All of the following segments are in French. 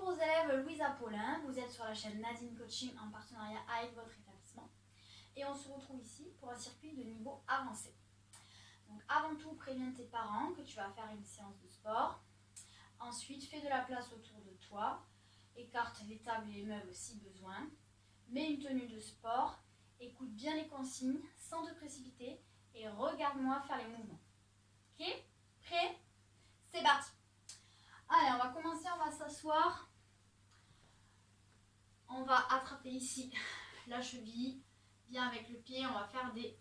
Bonjour aux élèves, Louisa Paulin, vous êtes sur la chaîne Nadine Coaching en partenariat avec votre établissement et on se retrouve ici pour un circuit de niveau avancé. Donc avant tout, préviens tes parents que tu vas faire une séance de sport. Ensuite, fais de la place autour de toi, écarte les tables et les meubles si besoin, mets une tenue de sport, écoute bien les consignes sans te précipiter et regarde-moi faire les mouvements. Ok? Prêt? C'est parti! Allez, on va commencer, on va s'asseoir. On va attraper ici la cheville, bien avec le pied, on va faire des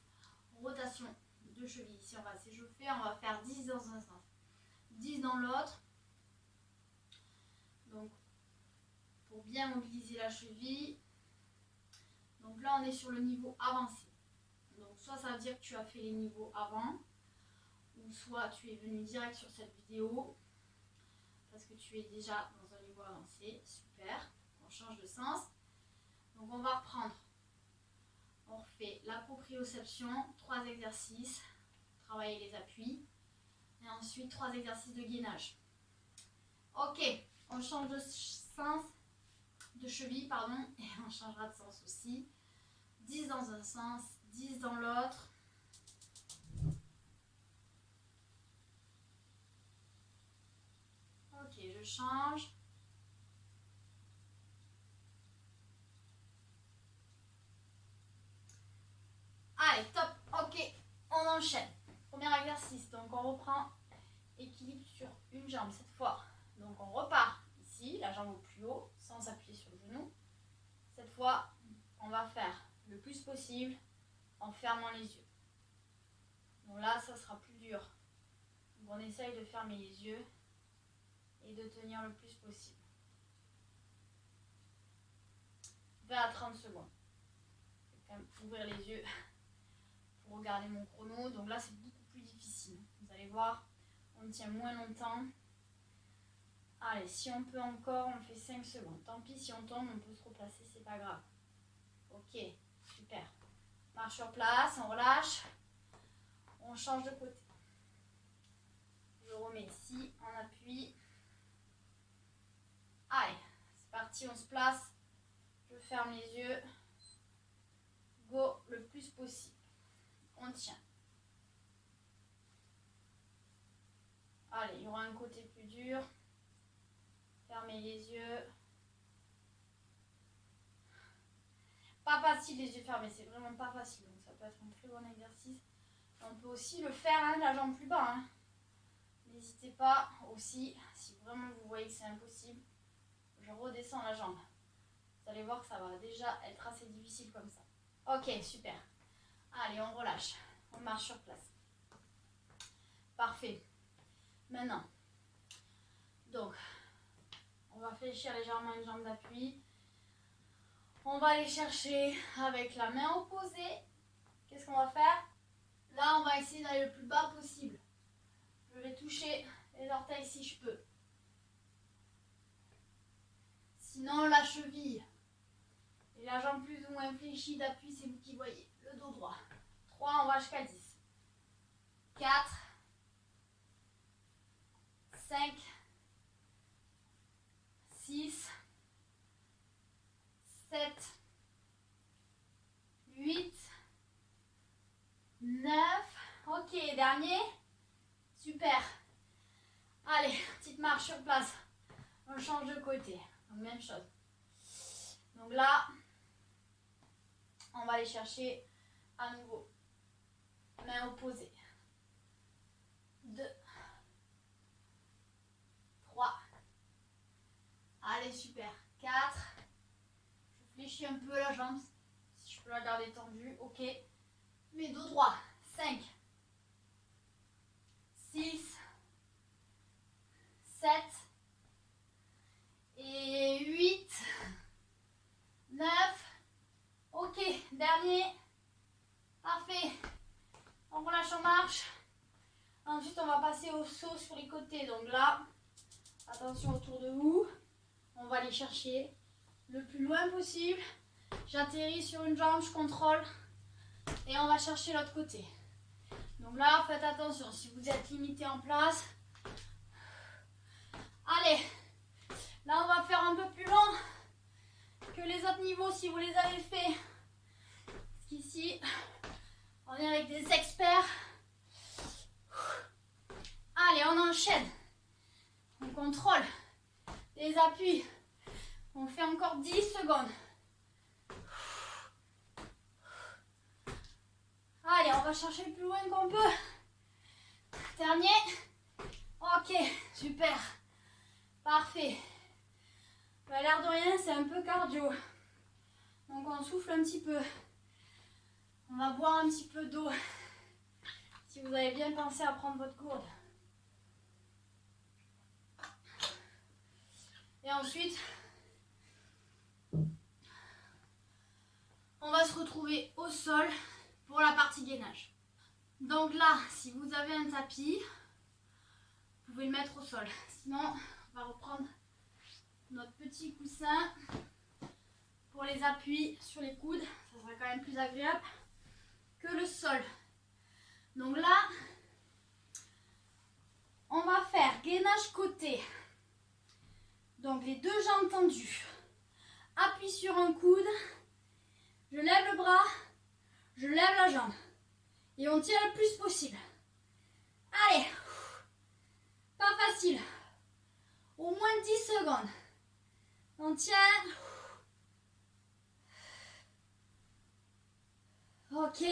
rotations de cheville. Ici, on va s'échauffer, on va faire 10 dans un sens, 10 dans l'autre. Donc, pour bien mobiliser la cheville. Donc là, on est sur le niveau avancé. Donc, soit ça veut dire que tu as fait les niveaux avant, ou soit tu es venu direct sur cette vidéo parce que tu es déjà dans un niveau avancé. Super. On change de sens. Donc, on va reprendre. On refait la proprioception, 3 exercices, travailler les appuis, et ensuite 3 exercices de gainage. Ok, on change de sens, de cheville, pardon, et on changera de sens aussi. 10 dans un sens, 10 dans l'autre. Ok, je change. Allez, top, ok, on enchaîne. Premier exercice, donc on reprend équilibre sur une jambe cette fois. Donc on repart ici, la jambe au plus haut, sans s'appuyer sur le genou. Cette fois, on va faire le plus possible en fermant les yeux. Donc là, ça sera plus dur. Donc on essaye de fermer les yeux et de tenir le plus possible. 20 à 30 secondes. Je vais quand même ouvrir les yeux pour regarder mon chrono. Donc là, c'est beaucoup plus difficile. Vous allez voir, on tient moins longtemps. Allez, si on peut encore, on fait 5 secondes. Tant pis, si on tombe, on peut se replacer, c'est pas grave. Ok, super. Marche sur place, on relâche. On change de côté. Je remets ici, on appuie. Allez, c'est parti, on se place. Je ferme les yeux. Go le plus possible. On tient. Allez, il y aura un côté plus dur. Fermez les yeux. Pas facile les yeux fermés, c'est vraiment pas facile. Donc ça peut être un très bon exercice. On peut aussi le faire, hein, la jambe plus bas. Hein. N'hésitez pas aussi, si vraiment vous voyez que c'est impossible, je redescends la jambe. Vous allez voir que ça va déjà être assez difficile comme ça. Ok, super. Allez, on relâche. On marche sur place. Parfait. Maintenant, donc, on va fléchir légèrement une jambe d'appui. On va aller chercher avec la main opposée. Qu'est-ce qu'on va faire? Là, on va essayer d'aller le plus bas possible. Je vais toucher les orteils si je peux. Sinon, la cheville et la jambe plus ou moins fléchie d'appui, c'est vous qui voyez. Le dos droit. 3, on va jusqu'à 10. 4, 5, 6, 7, 8, 9. Ok, dernier. Super. Allez, petite marche sur place. On change de côté. Donc, même chose. Donc là, on va aller chercher à nouveau. Main opposée. 2, 3. Allez, super. 4. Je fléchis un peu la jambe. Si je peux la garder tendue, ok. Mais dos droit. 5, 6, 7 et 8, 9. Ok, dernier. Parfait. On relâche en marche. Ensuite, on va passer au saut sur les côtés. Donc là, attention autour de vous. On va aller chercher le plus loin possible. J'atterris sur une jambe, je contrôle. Et on va chercher l'autre côté. Donc là, faites attention. Si vous êtes limité en place. Allez. Là, on va faire un peu plus long que les autres niveaux si vous les avez fait. Parce qu'ici, on est avec des experts. Allez, on enchaîne. On contrôle les appuis. On fait encore 10 secondes. Allez, on va chercher le plus loin qu'on peut. Dernier. Ok, super. Parfait. Bah, l'air de rien, c'est un peu cardio. Donc on souffle un petit peu. On va boire un petit peu d'eau. Si vous avez bien pensé à prendre votre gourde. Et ensuite, on va se retrouver au sol pour la partie gainage. Donc là, si vous avez un tapis, vous pouvez le mettre au sol. Sinon, on va reprendre notre petit coussin pour les appuis sur les coudes. Ça sera quand même plus agréable que le sol. Donc là, on va faire gainage côté. Donc les deux jambes tendues. Appuie sur un coude. Je lève le bras. Je lève la jambe. Et on tient le plus possible. Allez. Pas facile. Au moins 10 secondes. On tient. Ok.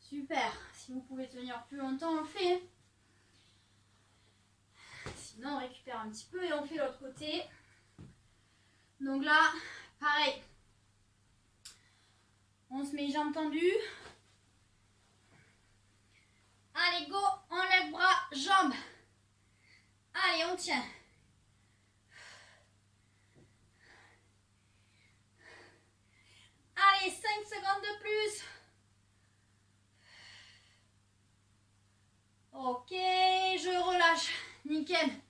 Super. Si vous pouvez tenir plus longtemps, on le fait. Sinon, on récupère un petit peu et on fait l'autre côté. Donc là, pareil. On se met les jambes tendues. Allez, go. On lève bras, jambes. Allez, on tient. Allez, 5 secondes de plus. Ok, je relâche. Nickel.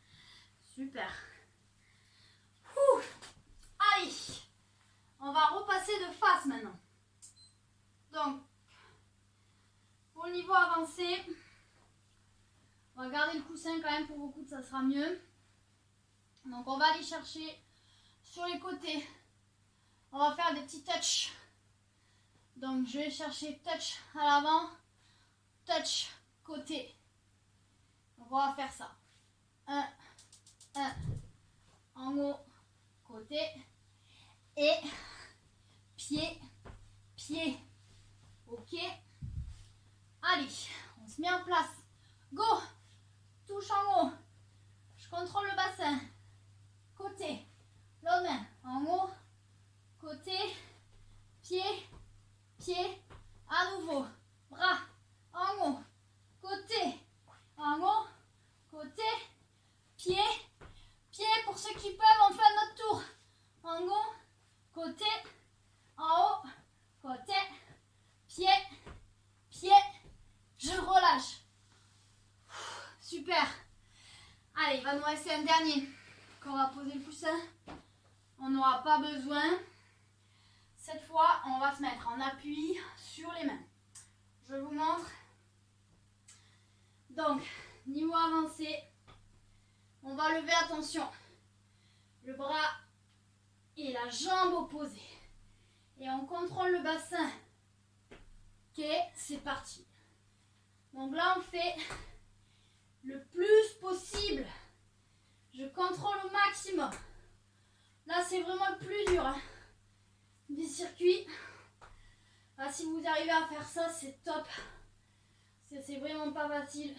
Super. Ouh. Allez, on va repasser de face maintenant. Donc, pour le niveau avancé, on va garder le coussin quand même pour vos coudes, ça sera mieux. Donc, on va aller chercher sur les côtés. On va faire des petits touchs. Donc, je vais chercher touch à l'avant, touch côté. Donc, on va faire ça. 1, en haut, côté. Et pied, pied. Ok. Allez, on se met en place. Go. Touche en haut. Je contrôle le bassin. Côté. L'autre main en haut. Côté. Pied. Pied. À nouveau. Bras en haut. Côté. En haut. Côté. Pied. Pied. Pour ceux qui peuvent, on fait un autre tour. En haut. Côté. En haut. Côté. Pied. Pied. Je relâche. Super. Allez, il va nous rester un dernier. Quand on va poser le coussin, on n'aura pas besoin. Cette fois, on va se mettre en appui sur les mains. Je vous montre. Donc, niveau avancé, on va lever, attention, le bras et la jambe opposée. Et on contrôle le bassin. Ok, c'est parti. Donc là, on fait le plus possible. Je contrôle au maximum. Là, c'est vraiment le plus dur. Hein. Des circuits. Là, si vous arrivez à faire ça, c'est top. C'est vraiment pas facile.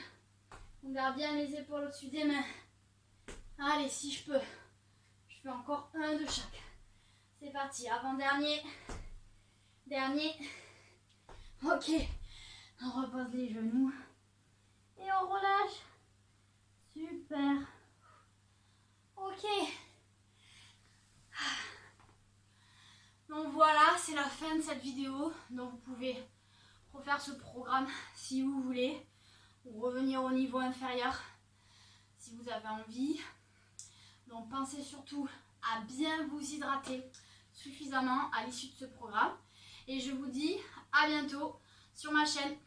On garde bien les épaules au-dessus des mains. Allez, si je peux. Je fais encore un de chaque. C'est parti. Avant-dernier. Dernier. Ok. On repose les genoux. Et on relâche. Super. Ok. Donc voilà, c'est la fin de cette vidéo. Donc vous pouvez refaire ce programme si vous voulez. Ou revenir au niveau inférieur si vous avez envie. Donc pensez surtout à bien vous hydrater suffisamment à l'issue de ce programme. Et je vous dis à bientôt sur ma chaîne.